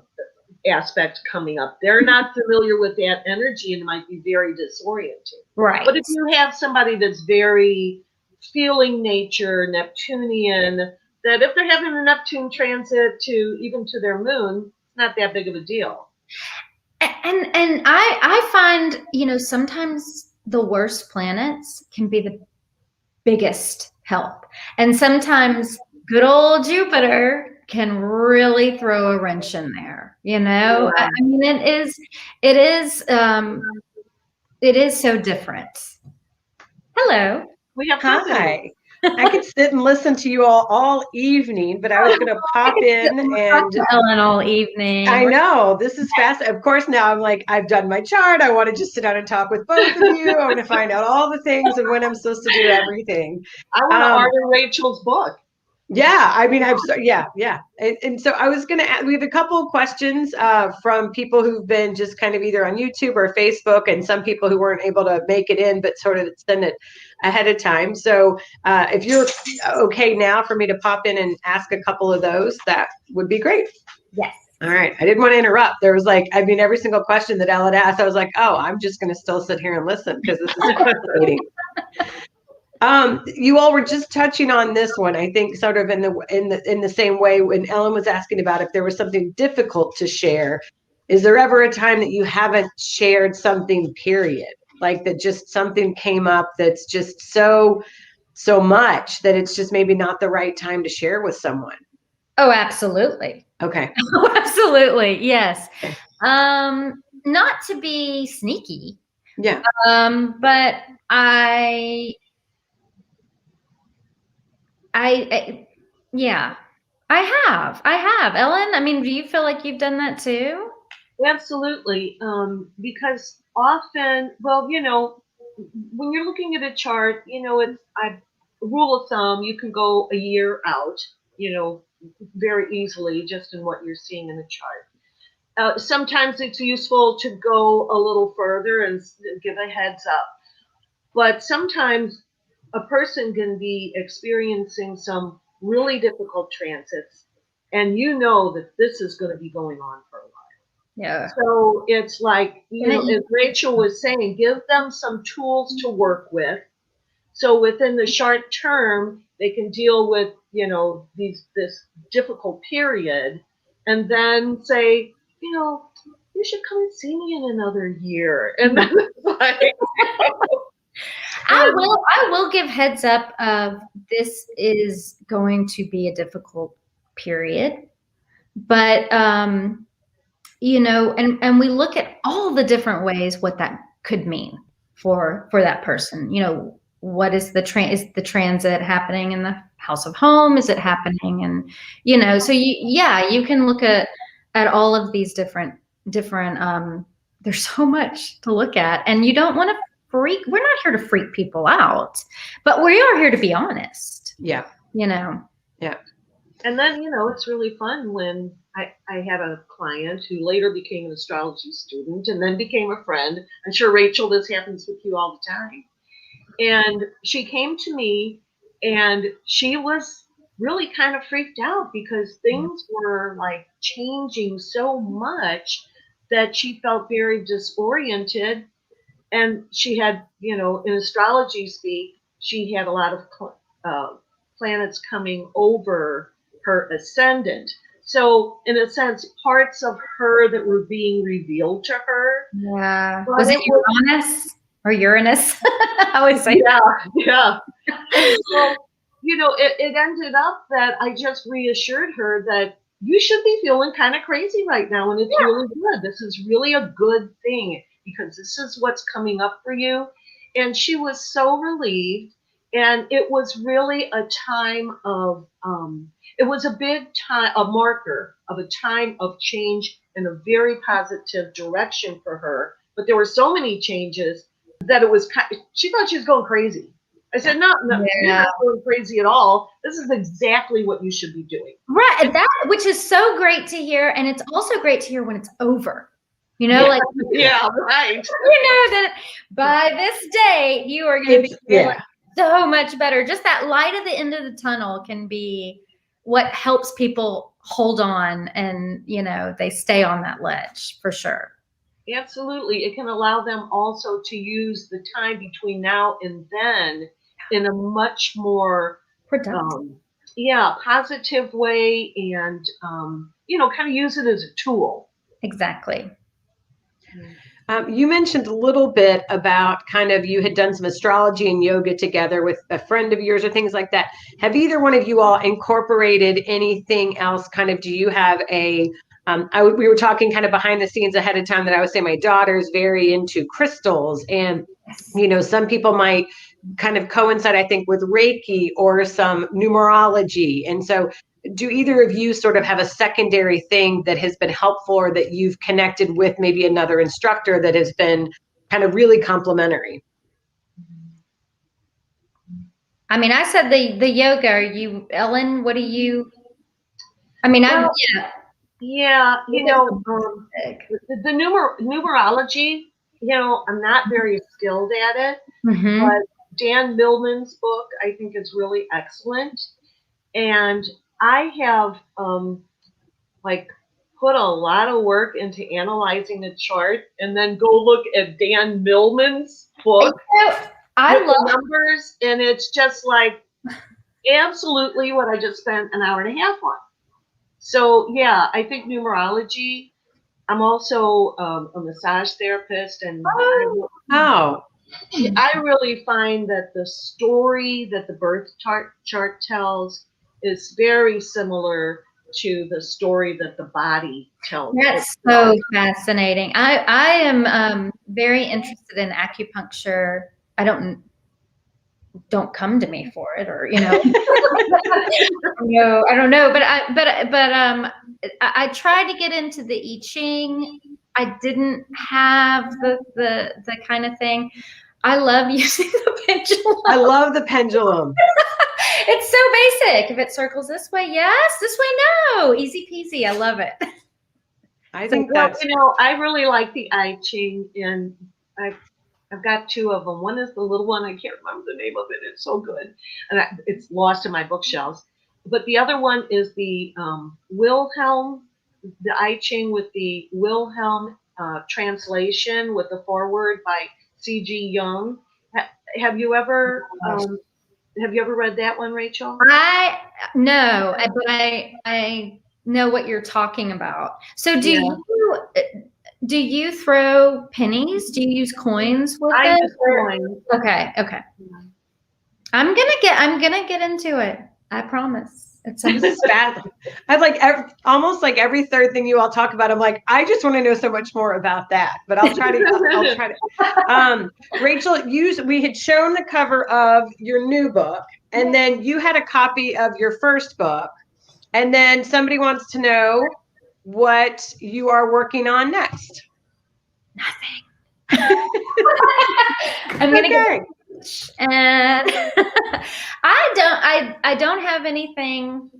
aspect coming up, they're not familiar with that energy and might be very disorienting. Right. But if you have somebody that's very feeling nature, Neptunian, that if they're having a Neptune transit to even to their moon, it's not that big of a deal. And I find, you know, sometimes the worst planets can be the biggest help. And sometimes good old Jupiter can really throw a wrench in there, you know? Yeah. I mean, it is so different. Hello. We have company. Hi. I could sit and listen to you all evening, but I was going to pop in and Ellen all evening. I know this is fast. Of course, now I'm like, I've done my chart. I want to just sit down and talk with both of you. I want to find out all the things and when I'm supposed to do everything. I want to order Rachel's book. Yeah, I mean, yeah. And so I was going to add, we have a couple of questions from people who've been just kind of either on YouTube or Facebook, and some people who weren't able to make it in, but sort of send it ahead of time. So if you're okay now for me to pop in and ask a couple of those, that would be great. Yes. All right. I didn't want to interrupt. There was like, I mean, every single question that Ellen asked, I was like, oh, I'm just going to still sit here and listen because this is fascinating. You all were just touching on this one, I think, sort of in the same way when Ellen was asking about if there was something difficult to share. Is there ever a time that you haven't shared something, period? Like that just something came up that's just so much that it's just maybe not the right time to share with someone? Oh, absolutely. Okay. Oh, absolutely. Yes. Not to be sneaky. Yeah. But yeah, I have. Ellen, I mean, do you feel like you've done that too? Absolutely. Because often, well, you know, when you're looking at a chart, you know, rule of thumb, you can go a year out, you know, very easily just in what you're seeing in the chart. Sometimes it's useful to go a little further and give a heads up. But sometimes a person can be experiencing some really difficult transits, and you know that this is going to be going on for a while. Yeah. So it's like, you know, as Rachel was saying, give them some tools to work with. So within the short term, they can deal with, you know, this difficult period, and then say, you know, you should come and see me in another year. And then it's like, I will give heads up of this is going to be a difficult period, but you know, and we look at all the different ways what that could mean for that person. You know, what is is the transit happening in the house of home? Is it happening? And you know, so you can look at all of these different. There's so much to look at, and you don't want to freak. We're not here to freak people out, but we are here to be honest. Yeah. You know. Yeah. And then, you know, it's really fun when I had a client who later became an astrology student and then became a friend. I'm sure, Rachel, this happens with you all the time. And she came to me and she was really kind of freaked out because things were like changing so much that she felt very disoriented. And she had, you know, in astrology speak, she had a lot of planets coming over her ascendant. So in a sense, parts of her that were being revealed to her. Yeah. Was it Uranus or Uranus? I always say yeah. And so, you know, it ended up that I just reassured her that you should be feeling kind of crazy right now, and it's really good. This is really a good thing because this is what's coming up for you. And she was so relieved. And it was really a time of, it was a big time, a marker of a time of change in a very positive direction for her. But there were so many changes that it was, she thought she was going crazy. I said, no, you're not going crazy at all. This is exactly what you should be doing. Right. Which is so great to hear. And it's also great to hear when it's over. You know, right. You know that by this day, you are going to be feeling so much better. Just that light at the end of the tunnel can be what helps people hold on and, they stay on that ledge for sure. Absolutely. It can allow them also to use the time between now and then in a much more productive, positive way, and kind of use it as a tool. Exactly. You mentioned a little bit about kind of you had done some astrology and yoga together with a friend of yours or things like that. Have either one of you all incorporated anything else? Kind of, do you have we were talking kind of behind the scenes ahead of time that I would say my daughter's very into crystals, and some people might kind of coincide, I think, with Reiki or some numerology. And so do either of you sort of have a secondary thing that has been helpful, or that you've connected with maybe another instructor that has been kind of really complementary? I mean, I said the yoga. Are you, Ellen? What do you? I mean, the numerology. I'm not very skilled at it, but Dan Millman's book, I think, is really excellent, and I have put a lot of work into analyzing the chart, and then go look at Dan Millman's book. I love the numbers, and it's just like absolutely what I just spent an hour and a half on. So I think numerology. I'm also a massage therapist, and I really find that the story that the birth chart tells is very similar to the story that the body tells. That's so fascinating. I am very interested in acupuncture. Don't come to me for it, or no, I don't know, but I tried to get into the I Ching. I didn't have the kind of thing. I love using the pendulum. I love the pendulum. It's so basic. If it circles this way, yes. This way, no. Easy peasy. I love it. I think that's. I really like the I Ching, and I've got two of them. One is the little one. I can't remember the name of it. It's so good, and it's lost in my bookshelves. But the other one is the Wilhelm, the I Ching with the Wilhelm translation with the foreword by C.G. Jung. Have you ever read that one, Rachel? No, but I know what you're talking about. So do you throw pennies? Do you use coins with it? I use coins. Okay. Yeah. I'm gonna get into it. I promise. It's bad. I almost like every third thing you all talk about. I'm like, I just want to know so much more about that. But I'll try to. Rachel, we had shown the cover of your new book, and then you had a copy of your first book, and then somebody wants to know what you are working on next. Nothing. I'm gonna go. And I don't have anything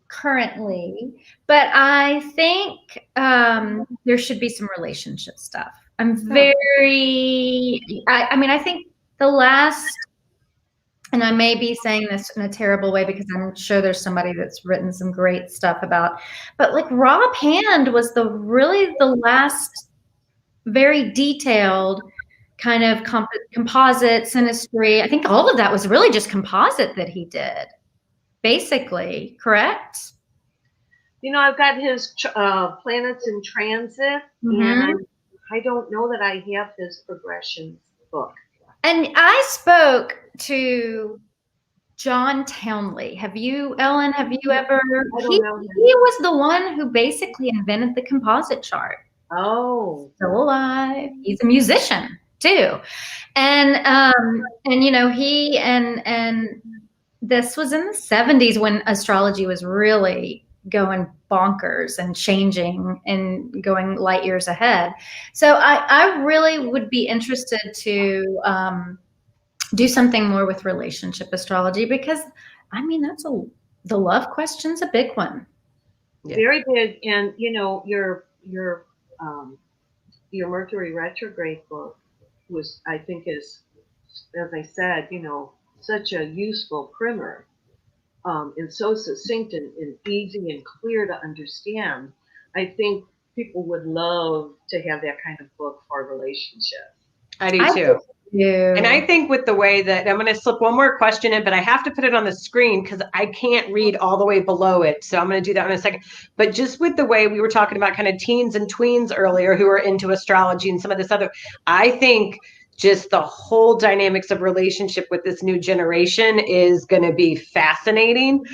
currently, but I think there should be some relationship stuff. I'm very, I think the last, and I may be saying this in a terrible way because I'm sure there's somebody that's written some great stuff about, but like Rob Hand was the last very detailed kind of composite synastry. I think all of that was really just composite that he did, basically, correct? I've got his planets in transit, and I don't know that I have his progressions book. And I spoke to John Townley. Ellen, have you ever? I don't know him. He was the one who basically invented the composite chart. Oh. Still alive. He's a musician too. And he and this was in the 70s when astrology was really going bonkers and changing and going light years ahead. So I really would be interested to do something more with relationship astrology, because I mean, the love question's a big one. Yeah. Very big. And your Mercury Retrograde book was, I think, is, as I said, such a useful primer, and so succinct and easy and clear to understand. I think people would love to have that kind of book for relationships. I do too. Yeah. And I think with the way that I'm going to slip one more question in, but I have to put it on the screen because I can't read all the way below it. So I'm going to do that in a second. But just with the way we were talking about kind of teens and tweens earlier who are into astrology and some of this other, I think just the whole dynamics of relationship with this new generation is going to be fascinating.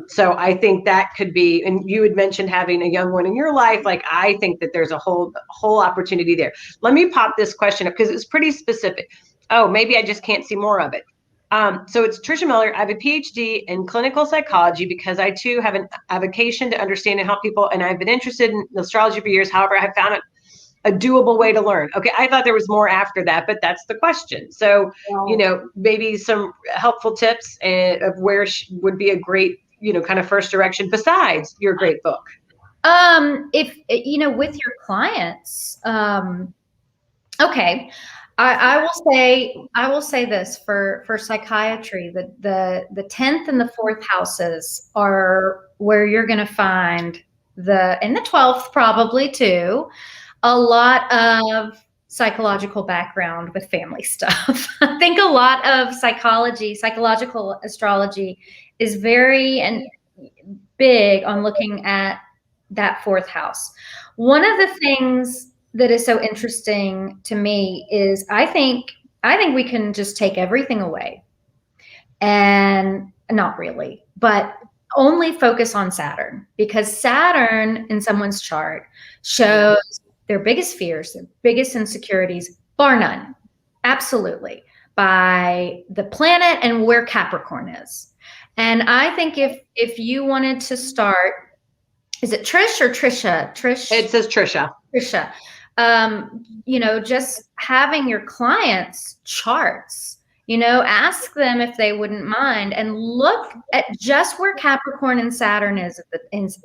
So I think that could be, and you had mentioned having a young one in your life. Like, I think that there's a whole opportunity there. Let me pop this question up because it's pretty specific. Oh, maybe I just can't see more of it. So it's Tricia Miller. I have a PhD in clinical psychology because I too have a vocation to understand and help people. And I've been interested in astrology for years. However, I have found it a doable way to learn. Okay, I thought there was more after that, but that's the question. So, maybe some helpful tips of where would be a great, kind of first direction besides your great book. If with your clients, okay, I will say this for psychiatry, the 10th and the 4th houses are where you're going to find and the 12th probably too, a lot of psychological background with family stuff. I think a lot of psychological astrology is very and big on looking at that 4th house. One of the things that is so interesting to me is I think we can just take everything away, and not really, but only focus on Saturn, because Saturn in someone's chart shows their biggest fears, their biggest insecurities, bar none, absolutely, by the planet and where Capricorn is. And I think if you wanted to start, is it Trish or Trisha? Trish. It says Trisha. Trisha. Just having your clients' charts, ask them if they wouldn't mind, and look at just where Capricorn and Saturn is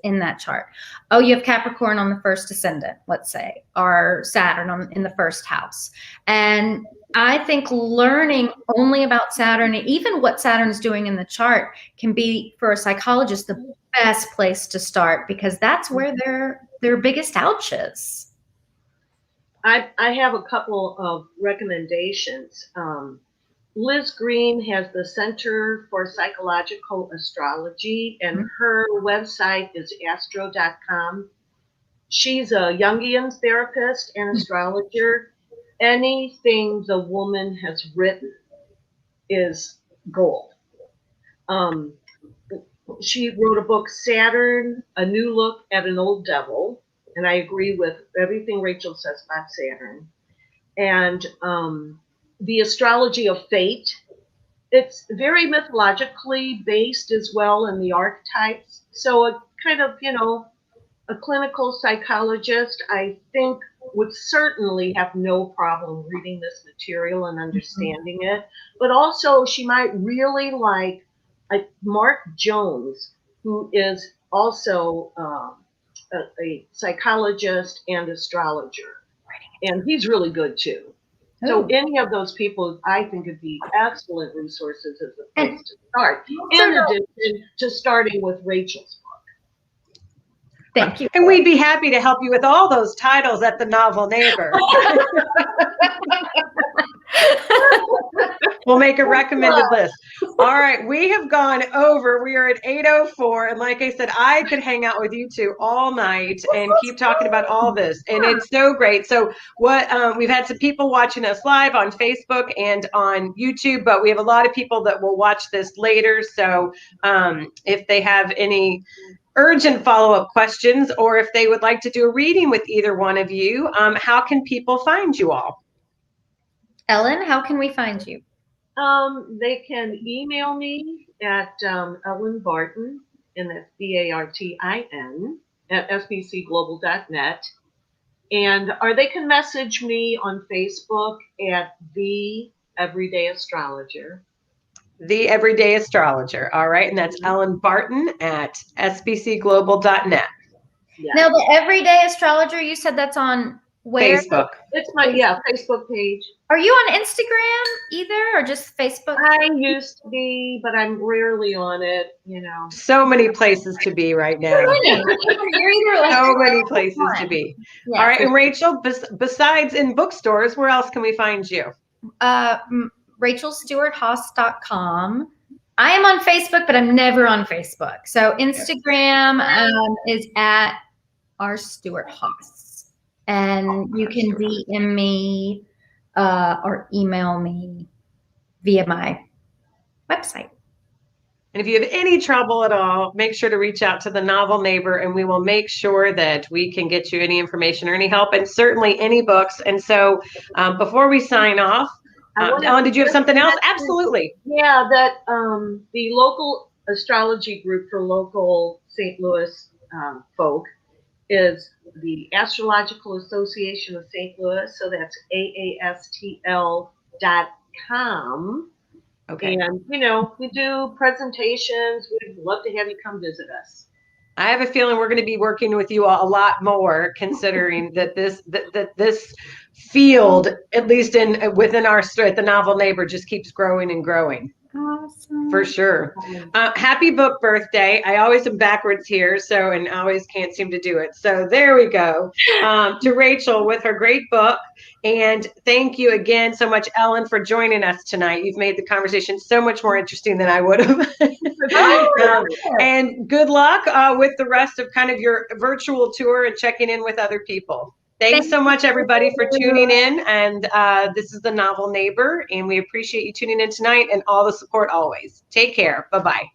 in that chart. Oh, you have Capricorn on the 1st ascendant, let's say, or Saturn in the 1st house. And I think learning only about Saturn and even what Saturn's doing in the chart can be, for a psychologist, the best place to start, because that's where their biggest ouch is. I have a couple of recommendations. Liz Green has the Center for Psychological Astrology, and her website is astro.com. She's a Jungian therapist and astrologer. Anything the woman has written is gold. She wrote a book, Saturn, A New Look at an Old Devil. And I agree with everything Rachel says about Saturn. And The Astrology of Fate. It's very mythologically based as well in the archetypes. So a kind of, a clinical psychologist, I think, would certainly have no problem reading this material and understanding it. But also she might really like Mark Jones, who is also a psychologist and astrologer, and he's really good too. So any of those people, I think, would be excellent resources as a place to start, in addition to starting with Rachel's book. Thank you. And we'd be happy to help you with all those titles at the Novel Neighbor. We'll make a recommended list. All right, we have gone over. We are at 8:04, and like I said, I could hang out with you two all night and keep talking about all this, and it's so great. So we've had some people watching us live on Facebook and on YouTube, but we have a lot of people that will watch this later. So if they have any urgent follow-up questions, or if they would like to do a reading with either one of you, how can people find you all? Ellen, how can we find you? They can email me at Ellen Barton, and that's BARTIN, at sbcglobal.net. Or they can message me on Facebook at the Everyday Astrologer. The Everyday Astrologer. All right. And that's Ellen Barton at sbcglobal.net. Yeah. Now, the Everyday Astrologer, you said that's on where? Facebook. It's my Facebook page. Are you on Instagram either, or just Facebook? I used to be, but I'm rarely on it, you know. So many places to be right now. You're either like So many places to be. Yeah. All right. And Rachel, besides in bookstores, where else can we find you? RachelStuart-Haas.com. I am on Facebook, but I'm never on Facebook. So Instagram is at rStuart-Haas. And you can DM me or email me via my website. And if you have any trouble at all, make sure to reach out to the Novel Neighbor, and we will make sure that we can get you any information or any help, and certainly any books. And so before we sign off, Ellen, did you have something else? Absolutely. Yeah, that the local astrology group for local St. Louis folk is the Astrological Association of St. Louis. So that's AASTL.com. Okay. And, you know, we do presentations. We'd love to have you come visit us. I have a feeling we're going to be working with you a lot more, considering that this field, at least within at the Novel Neighbor, just keeps growing and growing. Awesome. For sure. Happy book birthday. I always am backwards here, and I always can't seem to do it. So there we go. To Rachel with her great book. And thank you again so much, Ellen, for joining us tonight. You've made the conversation so much more interesting than I would have. And good luck with the rest of kind of your virtual tour and checking in with other people. Thanks so much, everybody, for tuning in. And this is the Novel Neighbor, and we appreciate you tuning in tonight and all the support always. Take care. Bye-bye.